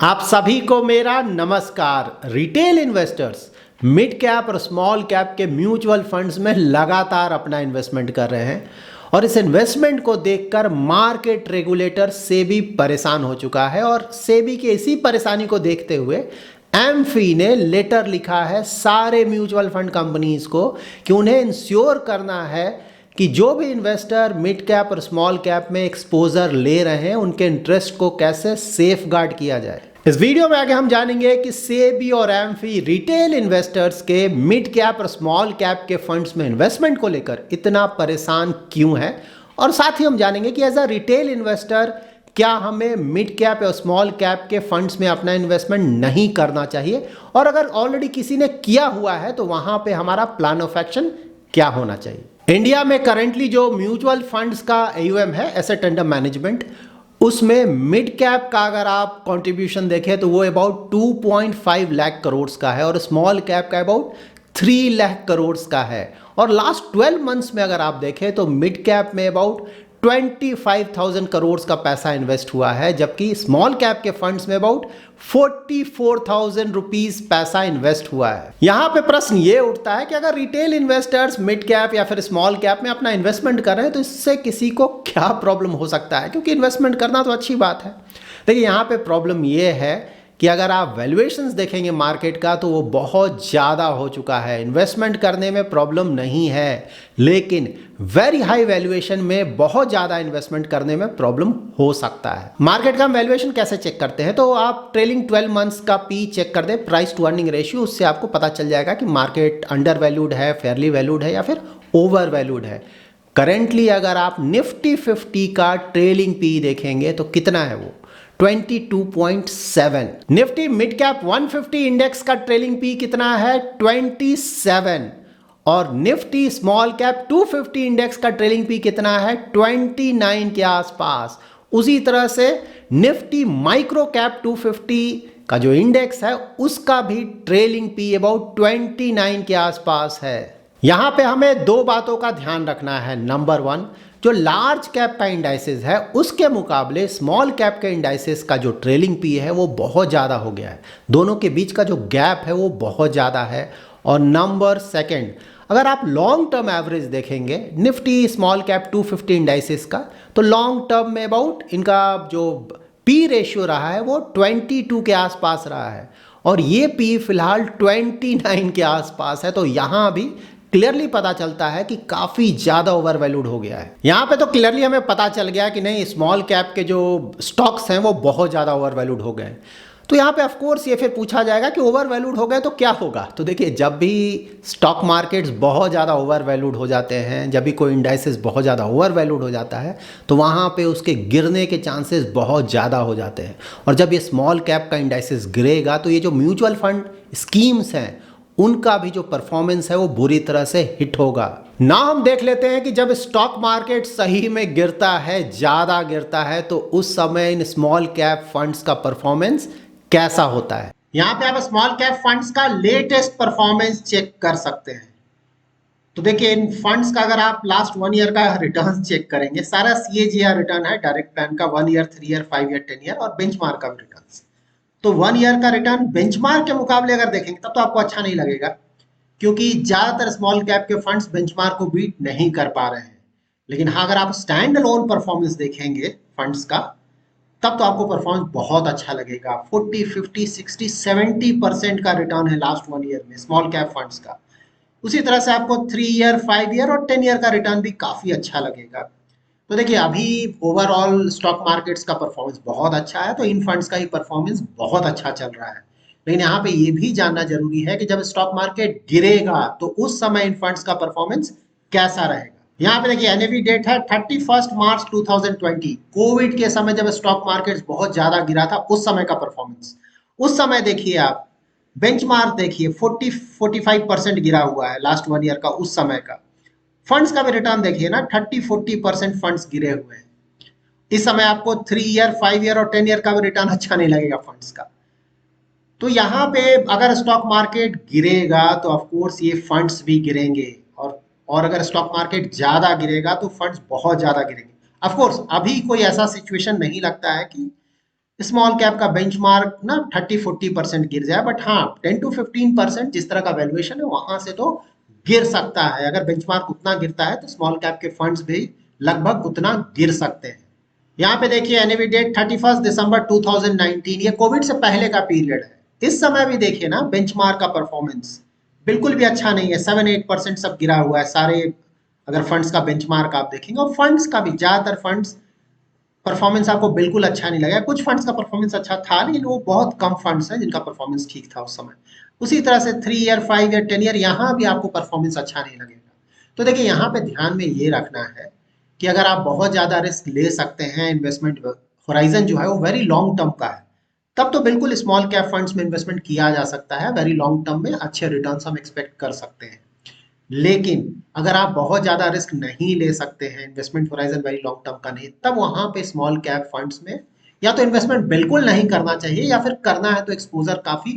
आप सभी को मेरा नमस्कार। रिटेल इन्वेस्टर्स मिड कैप और स्मॉल कैप के म्यूचुअल फंड्स में लगातार अपना इन्वेस्टमेंट कर रहे हैं और इस इन्वेस्टमेंट को देखकर मार्केट रेगुलेटर सेबी परेशान हो चुका है और सेबी की इसी परेशानी को देखते हुए एमफी ने लेटर लिखा है सारे म्यूचुअल फंड कंपनीज को कि उन्हें इंश्योर करना है कि जो भी इन्वेस्टर मिड कैप और स्मॉल कैप में एक्सपोजर ले रहे हैं उनके इंटरेस्ट को कैसे सेफ गार्ड किया जाए। इस वीडियो में आगे हम जानेंगे कि सेबी और एमफी रिटेल इन्वेस्टर्स के मिड कैप और स्मॉल कैप के फंड्स में इन्वेस्टमेंट को लेकर इतना परेशान क्यों है, और साथ ही हम जानेंगे कि एज अ रिटेल इन्वेस्टर क्या हमें मिड कैप या स्मॉल कैप के फंड्स में अपना इन्वेस्टमेंट नहीं करना चाहिए, और अगर ऑलरेडी किसी ने किया हुआ है तो वहां पे हमारा प्लान ऑफ एक्शन क्या होना चाहिए। इंडिया में करेंटली जो म्यूचुअल फंड्स का AUM है, एसेट अंडर मैनेजमेंट, उसमें मिड कैप का अगर आप कंट्रीब्यूशन देखें तो वो अबाउट 2.5 लाख करोड़ का है और स्मॉल कैप का अबाउट 3 लाख करोड़ का है। और लास्ट 12 मंथ्स में अगर आप देखें तो मिड कैप में अबाउट 25,000 करोड़ का पैसा इन्वेस्ट हुआ है, जबकि स्मॉल कैप के फंड्स में अबाउट 44,000 रुपीज पैसा इन्वेस्ट हुआ है। यहां पे प्रश्न ये उठता है कि अगर रिटेल इन्वेस्टर्स मिड कैप या फिर स्मॉल कैप में अपना इन्वेस्टमेंट कर रहे हैं तो इससे किसी को क्या प्रॉब्लम हो सकता है, क्योंकि इन्वेस्टमेंट करना तो अच्छी बात है। देखिए यहां पे प्रॉब्लम ये है कि अगर आप वैल्यूएशंस देखेंगे मार्केट का तो वो बहुत ज़्यादा हो चुका है। इन्वेस्टमेंट करने में प्रॉब्लम नहीं है, लेकिन वेरी हाई वैल्यूएशन में बहुत ज़्यादा इन्वेस्टमेंट करने में प्रॉब्लम हो सकता है। मार्केट का हम वैल्यूएशन कैसे चेक करते हैं, तो आप ट्रेलिंग 12 मंथ्स का पी चेक कर दें, प्राइस टू अर्निंग रेशियो, उससे आपको पता चल जाएगा कि मार्केट अंडर वैल्यूड है, फेयरली वैल्यूड है या फिर ओवर वैल्यूड है। करेंटली अगर आप निफ्टी 50 का ट्रेलिंग पी देखेंगे तो कितना है वो 22.7। निफ्टी मिड कैप 150 इंडेक्स का ट्रेलिंग पी कितना है 27, और निफ्टी स्मॉल कैप 250 इंडेक्स का ट्रेलिंग पी कितना है 29 के आसपास। उसी तरह से निफ्टी माइक्रो कैप 250 का जो इंडेक्स है उसका भी ट्रेलिंग पी अबाउट 29 के आसपास है। यहां पे हमें दो बातों का ध्यान रखना है। नंबर 1, जो लार्ज कैप का इंडाइसेस है उसके मुकाबले स्मॉल कैप के इंडाइसेस का जो ट्रेलिंग पी है वो बहुत ज़्यादा हो गया है, दोनों के बीच का जो गैप है वो बहुत ज़्यादा है। और नंबर 2, अगर आप लॉन्ग टर्म एवरेज देखेंगे निफ्टी स्मॉल कैप 250 इंडाइसेस का, तो लॉन्ग टर्म में अबाउट इनका जो पी रेशियो रहा है वो 22 के आसपास रहा है, और ये पी फिलहाल 29 के आसपास है। तो यहाँ भी क्लियरली पता चलता है कि काफ़ी ज़्यादा ओवर वैल्यूड हो गया है। यहाँ पे तो क्लियरली हमें पता चल गया कि नहीं, स्मॉल कैप के जो स्टॉक्स हैं वो बहुत ज़्यादा ओवर वैल्यूड हो गए। तो यहाँ पे ऑफ कोर्स ये फिर पूछा जाएगा कि ओवर वैल्यूड हो गए तो क्या होगा। तो देखिए, जब भी स्टॉक मार्केट्स बहुत ज़्यादा ओवर वैल्यूड हो जाते हैं, जब भी कोई इंडाइसेस बहुत ज़्यादा ओवर वैल्यूड हो जाता है तो वहाँ पे उसके गिरने के चांसेस बहुत ज़्यादा हो जाते हैं। और जब ये स्मॉल कैप का इंडाइसेस गिरेगा तो ये जो म्यूचुअल फंड स्कीम्स हैं उनका भी जो परफॉर्मेंस है वो बुरी तरह से हिट होगा। ना हम देख लेते हैं कि जब स्टॉक मार्केट सही में गिरता है, ज़्यादा गिरता है, तो उस समय इन स्मॉल कैप फंड्स का परफॉर्मेंस कैसा होता है। यहाँ पे आप स्मॉल कैप फंड्स का लेटेस्ट परफॉर्मेंस चेक कर सकते हैं। तो देखिए, इन फंड्स का अगर आप लास्ट 1 ईयर का रिटर्न चेक करेंगे, सारा CAGR रिटर्न है, डायरेक्ट प्लान का 1 ईयर, 3 ईयर, 5 ईयर, 10 ईयर और बेंचमार्क का भी रिटर्न। तो 1 ईयर का रिटर्न बेंचमार्क के मुकाबले अगर देखेंगे तब तो आपको अच्छा नहीं लगेगा, क्योंकि ज्यादातर स्मॉल कैप के फंड्स बेंचमार्क को बीट नहीं कर पा रहे हैं। लेकिन हाँ, अगर आप स्टैंड अलोन परफॉर्मेंस देखेंगे फंड्स का तब तो आपको परफॉर्मेंस बहुत अच्छा लगेगा। 40, 50, 60, 70% का रिटर्न है लास्ट 1 ईयर में स्मॉल कैप फंड्स का। उसी तरह से आपको 3 ईयर, 5 ईयर और 10 ईयर का रिटर्न भी काफी अच्छा लगेगा। तो देखिए, अभी ओवरऑल स्टॉक मार्केट्स का परफॉर्मेंस बहुत अच्छा है, तो इन फंड्स का ही परफॉर्मेंस बहुत अच्छा चल रहा है। लेकिन यहाँ पे ये भी जानना जरूरी है कि जब स्टॉक मार्केट गिरेगा तो उस समय इन फंड्स का परफॉर्मेंस कैसा रहेगा। यहाँ पे देखिए, NAV डेट है 31 मार्च 2020। कोविड के समय जब स्टॉक मार्केट बहुत ज्यादा गिरा था उस समय का परफॉर्मेंस। उस समय देखिए, आप बेंचमार्क देखिए 40-45% गिरा हुआ है लास्ट 1 ईयर का, उस समय का। फंड्स का भी रिटर्न देखिए ना, 30-40% फंड्स गिरे हुए हैं। इस समय आपको 3 ईयर, 5 ईयर और 10 ईयर का भी रिटर्न अच्छा नहीं लगेगा फंड्स का। तो यहाँ पे अगर स्टॉक मार्केट गिरेगा तो ऑफ कोर्स ये फंड्स भी गिरेंगे, और अगर स्टॉक मार्केट ज्यादा गिरेगा तो फंड्स बहुत ज्यादा गिरेंगे। ऑफ कोर्स अभी कोई ऐसा सिचुएशन नहीं लगता है कि स्मॉल कैप का बेंचमार्क ना 30-40% गिर जाए, बट हाँ 10 to 15% जिस तरह का वैल्यूएशन है वहां से तो गिर सकता है। अगर बेंचमार्क उतना गिरता है तो स्मॉल कैप के फंड्स भी लगभग उतना गिर सकते हैं। यहाँ पे देखिए एनएवी डेट 31 दिसंबर 2019, ये कोविड से पहले का पीरियड है। इस समय भी देखिए ना बेंचमार्क का परफॉर्मेंस बिल्कुल भी अच्छा नहीं है, 7-8% सब गिरा हुआ है सारे। अगर फंड्स का बेंचमार्क आप देखेंगे, और फंड्स का भी ज्यादातर फंड्स परफॉर्मेंस आपको बिल्कुल अच्छा नहीं लगा। कुछ फंड्स का परफॉर्मेंस अच्छा था, लेकिन वो बहुत कम फंड्स हैं जिनका परफॉर्मेंस ठीक था उस समय। उसी तरह से 3 ईयर, 5 ईयर, 10 ईयर, यहाँ भी आपको परफॉर्मेंस अच्छा नहीं लगेगा। तो देखिए यहाँ पे ध्यान में ये रखना है कि अगर आप बहुत ज्यादा रिस्क ले सकते हैं, इन्वेस्टमेंट होराइजन जो है वो वेरी लॉन्ग टर्म का है, तब तो बिल्कुल स्मॉल कैप फंड्स में इन्वेस्टमेंट किया जा सकता है। वेरी लॉन्ग टर्म में अच्छे रिटर्न्स हम एक्सपेक्ट कर सकते हैं। लेकिन अगर आप बहुत ज्यादा रिस्क नहीं ले सकते हैं, investment horizon very long term का नहीं, तब वहां पे स्मॉल कैप फंड्स में या तो इन्वेस्टमेंट बिल्कुल नहीं करना चाहिए, या फिर करना है तो एक्सपोजर काफी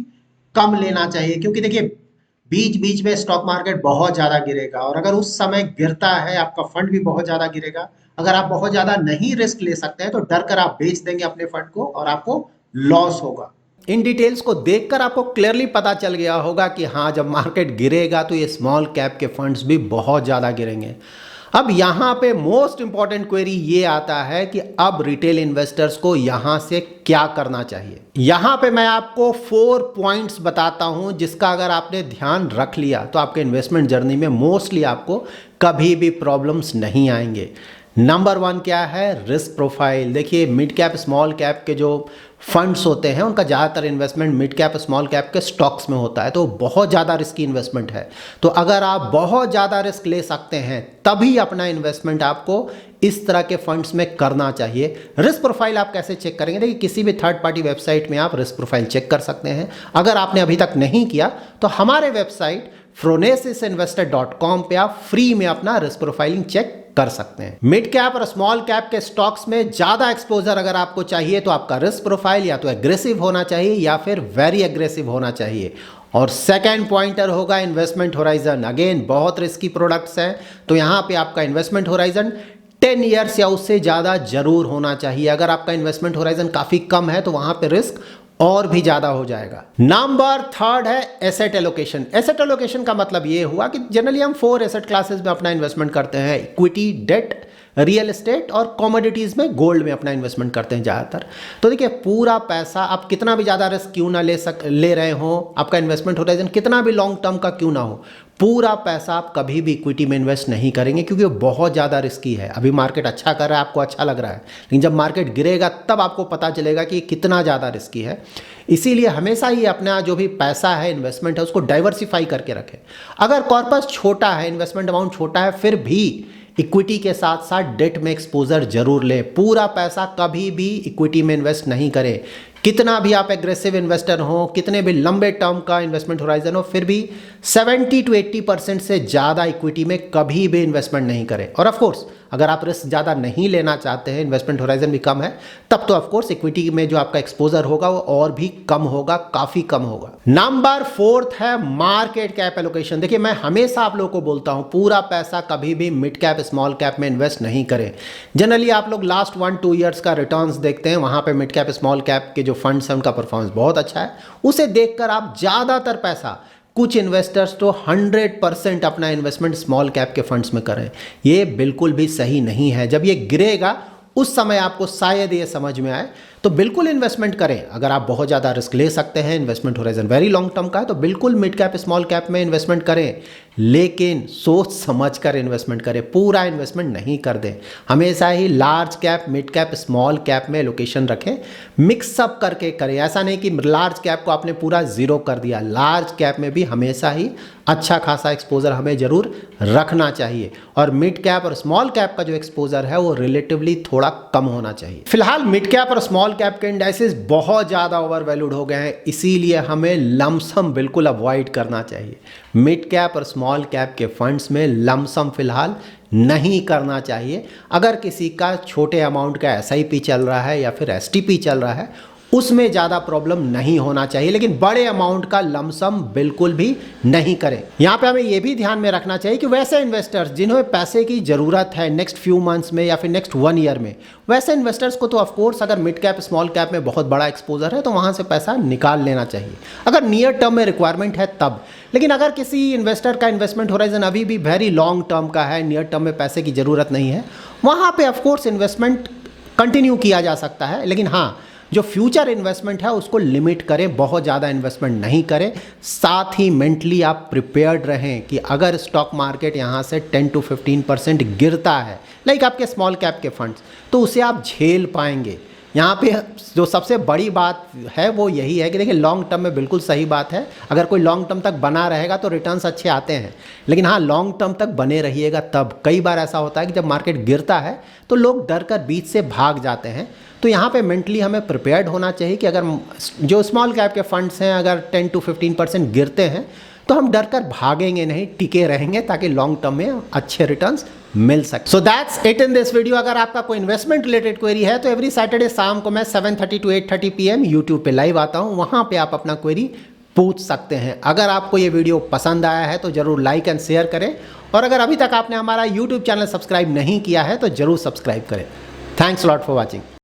कम लेना चाहिए। क्योंकि देखिए बीच बीच में स्टॉक मार्केट बहुत ज्यादा गिरेगा, और अगर उस समय गिरता है आपका फंड भी बहुत ज्यादा गिरेगा। अगर आप बहुत ज्यादा नहीं रिस्क ले सकते हैं तो डर कर आप बेच देंगे अपने फंड को और आपको लॉस होगा। इन डिटेल्स को देखकर आपको क्लियरली पता चल गया होगा कि हाँ, जब मार्केट गिरेगा तो ये स्मॉल कैप के फंड्स भी बहुत ज़्यादा गिरेंगे। अब यहाँ पे मोस्ट इंपॉर्टेंट क्वेरी ये आता है कि अब रिटेल इन्वेस्टर्स को यहाँ से क्या करना चाहिए। यहाँ पे मैं आपको 4 पॉइंट्स बताता हूँ जिसका अगर आपने ध्यान रख लिया तो आपके इन्वेस्टमेंट जर्नी में मोस्टली आपको कभी भी प्रॉब्लम्स नहीं आएंगे। नंबर 1 क्या है? Risk profile. देखिए मिड कैप स्मॉल कैप के जो फंड्स होते हैं उनका ज़्यादातर investment mid cap small cap के स्टॉक्स में होता है, तो बहुत ज़्यादा रिस्की इन्वेस्टमेंट है। तो अगर आप बहुत ज़्यादा रिस्क ले सकते हैं तभी अपना इन्वेस्टमेंट आपको इस तरह के फंड्स में करना चाहिए। रिस्क प्रोफाइल आप कैसे चेक करेंगे? देखिए किसी भी थर्ड पार्टी वेबसाइट में आप रिस्क प्रोफाइल चेक कर सकते हैं। अगर आपने अभी तक नहीं किया तो हमारे वेबसाइट phronesis.investor.com पे आप फ्री में अपना रिस्क प्रोफाइलिंग चेक कर सकते हैं। मिड कैप और स्मॉल कैप के स्टॉक्स में ज्यादा एक्सपोजर अगर आपको चाहिए तो आपका रिस्क प्रोफाइल या तो एग्रेसिव होना चाहिए या फिर वेरी एग्रेसिव होना चाहिए। और सेकेंड पॉइंटर होगा इन्वेस्टमेंट होराइजन। अगेन बहुत रिस्की प्रोडक्ट्स हैं, तो यहाँ पे आपका इन्वेस्टमेंट होराइजन 10 ईयर्स या उससे ज़्यादा जरूर होना चाहिए। अगर आपका इन्वेस्टमेंट होराइजन काफ़ी कम है तो वहाँ पे रिस्क और भी ज़्यादा हो जाएगा। नंबर 3 है एसेट एलोकेशन। एसेट एलोकेशन का मतलब ये हुआ कि जनरली हम 4 एसेट क्लासेस में अपना इन्वेस्टमेंट करते हैं: इक्विटी, डेट, रियल एस्टेट और कमोडिटीज़ में गोल्ड में अपना इन्वेस्टमेंट करते हैं ज़्यादातर। तो देखिए पूरा पैसा आप कितना भी ज़्यादा रिस्क क्यों ना ले रहे हो, आपका इन्वेस्टमेंट होराइजन कितना भी लॉन्ग टर्म का क्यों ना हो, पूरा पैसा आप कभी भी इक्विटी में इन्वेस्ट नहीं करेंगे क्योंकि वो बहुत ज़्यादा रिस्की है। अभी मार्केट अच्छा कर रहा है, आपको अच्छा लग रहा है, लेकिन जब मार्केट गिरेगा तब आपको पता चलेगा कि कितना ज़्यादा रिस्की है। इसीलिए हमेशा ही अपना जो भी पैसा है, इन्वेस्टमेंट है, उसको डाइवर्सिफाई करके रखें। अगर कॉर्पस छोटा है, इन्वेस्टमेंट अमाउंट छोटा है, फिर भी इक्विटी के साथ साथ डेट में एक्सपोजर जरूर लें। पूरा पैसा कभी भी इक्विटी में इन्वेस्ट नहीं करें। कितना भी आप एग्रेसिव इन्वेस्टर हो, कितने भी लंबे टर्म का इन्वेस्टमेंट होराइजन हो, फिर भी 70 to 80% से ज़्यादा इक्विटी में कभी भी इन्वेस्टमेंट नहीं करें। और ऑफ कोर्स अगर आप रिस्क ज़्यादा नहीं लेना चाहते हैं, इन्वेस्टमेंट होराइजन भी कम है, तब तो ऑफ कोर्स इक्विटी में जो आपका एक्सपोजर होगा वो और भी कम होगा, काफ़ी कम होगा। नंबर 4 है मार्केट कैप एलोकेशन। देखिए मैं हमेशा आप लोगों को बोलता हूँ पूरा पैसा कभी भी मिड कैप स्मॉल कैप में इन्वेस्ट नहीं करें। जनरली आप लोग लास्ट 1-2 ईयर्स का रिटर्न्स देखते हैं, वहाँ पे मिड कैप स्मॉल कैप के जो फंड्स हैं उनका परफॉर्मेंस बहुत अच्छा है। उसे देखकर आप ज़्यादातर पैसा, कुछ इन्वेस्टर्स तो 100% अपना इन्वेस्टमेंट स्मॉल कैप के फंड्स में करें। ये बिल्कुल भी सही नहीं है। जब ये गिरेगा उस समय आपको शायद ये समझ में आए, तो बिल्कुल इन्वेस्टमेंट करें। अगर आप बहुत ज़्यादा रिस्क ले सकते हैं, investment horizon very long term का है, तो बिल्कुल मिड कैप स्मॉल कैप में इन्वेस्टमेंट करें, लेकिन सोच समझ कर इन्वेस्टमेंट करें। पूरा इन्वेस्टमेंट नहीं कर दें। हमेशा ही large cap, mid cap, small cap में लोकेशन रखें, मिक्सअप करके करें। ऐसा नहीं कि लार्ज कैप को आपने पूरा जीरो कर दिया। लार्ज कैप में भी हमेशा ही अच्छा खासा एक्सपोजर हमें जरूर रखना चाहिए, और मिड कैप और स्मॉल कैप का जो एक्सपोजर है वो रिलेटिवली थोड़ा कम होना चाहिए। फिलहाल मिड कैप और स्मॉल कैप के इंडाइसेस बहुत ज़्यादा ओवर वैल्यूड हो गए हैं, इसीलिए हमें लमसम बिल्कुल अवॉइड करना चाहिए। मिड कैप और स्मॉल कैप के फंड्स में लमसम फिलहाल नहीं करना चाहिए। अगर किसी का छोटे अमाउंट का एसआईपी चल रहा है या फिर एसटीपी चल रहा है, उसमें ज़्यादा प्रॉब्लम नहीं होना चाहिए, लेकिन बड़े अमाउंट का लमसम बिल्कुल भी नहीं करें। यहाँ पे हमें ये भी ध्यान में रखना चाहिए कि वैसे इन्वेस्टर्स जिन्हें पैसे की ज़रूरत है नेक्स्ट फ्यू मंथ्स में या फिर नेक्स्ट 1 ईयर में, वैसे इन्वेस्टर्स को तो ऑफकोर्स अगर मिड कैप स्मॉल कैप में बहुत बड़ा एक्सपोजर है तो वहाँ से पैसा निकाल लेना चाहिए अगर नियर टर्म में रिक्वायरमेंट है तब। लेकिन अगर किसी इन्वेस्टर का इन्वेस्टमेंट होराइजन अभी भी वेरी लॉन्ग टर्म का है, नियर टर्म में पैसे की ज़रूरत नहीं है, वहाँ पे ऑफकोर्स इन्वेस्टमेंट कंटिन्यू किया जा सकता है। लेकिन हाँ, जो फ्यूचर इन्वेस्टमेंट है उसको लिमिट करें, बहुत ज़्यादा इन्वेस्टमेंट नहीं करें। साथ ही मेंटली आप प्रिपेयर्ड रहें कि अगर स्टॉक मार्केट यहाँ से 10 to 15% गिरता है लाइक आपके स्मॉल कैप के फंड्स, तो उसे आप झेल पाएंगे। यहाँ पे जो सबसे बड़ी बात है वो यही है कि देखिए लॉन्ग टर्म में बिल्कुल सही बात है, अगर कोई लॉन्ग टर्म तक बना रहेगा तो रिटर्न्स अच्छे आते हैं। लेकिन हाँ, लॉन्ग टर्म तक बने रहिएगा तब। कई बार ऐसा होता है कि जब मार्केट गिरता है तो लोग डर कर बीच से भाग जाते हैं। तो यहाँ पे मेंटली हमें प्रिपेयर्ड होना चाहिए कि अगर जो स्मॉल कैप के फंड्स हैं अगर 10 to 15% गिरते हैं तो हम डर कर भागेंगे नहीं, टिके रहेंगे ताकि लॉन्ग टर्म में अच्छे रिटर्न्स मिल सके। So that's it in this video. अगर आपका कोई इन्वेस्टमेंट रिलेटेड क्वेरी है तो एवरी सैटरडे शाम को मैं 7:30 to 8:30 PM यूट्यूब पे लाइव आता हूँ, वहाँ पे आप अपना क्वेरी पूछ सकते हैं। अगर आपको ये वीडियो पसंद आया है तो ज़रूर लाइक एंड शेयर करें, और अगर अभी तक आपने हमारा यूट्यूब चैनल सब्सक्राइब नहीं किया है तो ज़रूर सब्सक्राइब करें। Thanks lot for watching.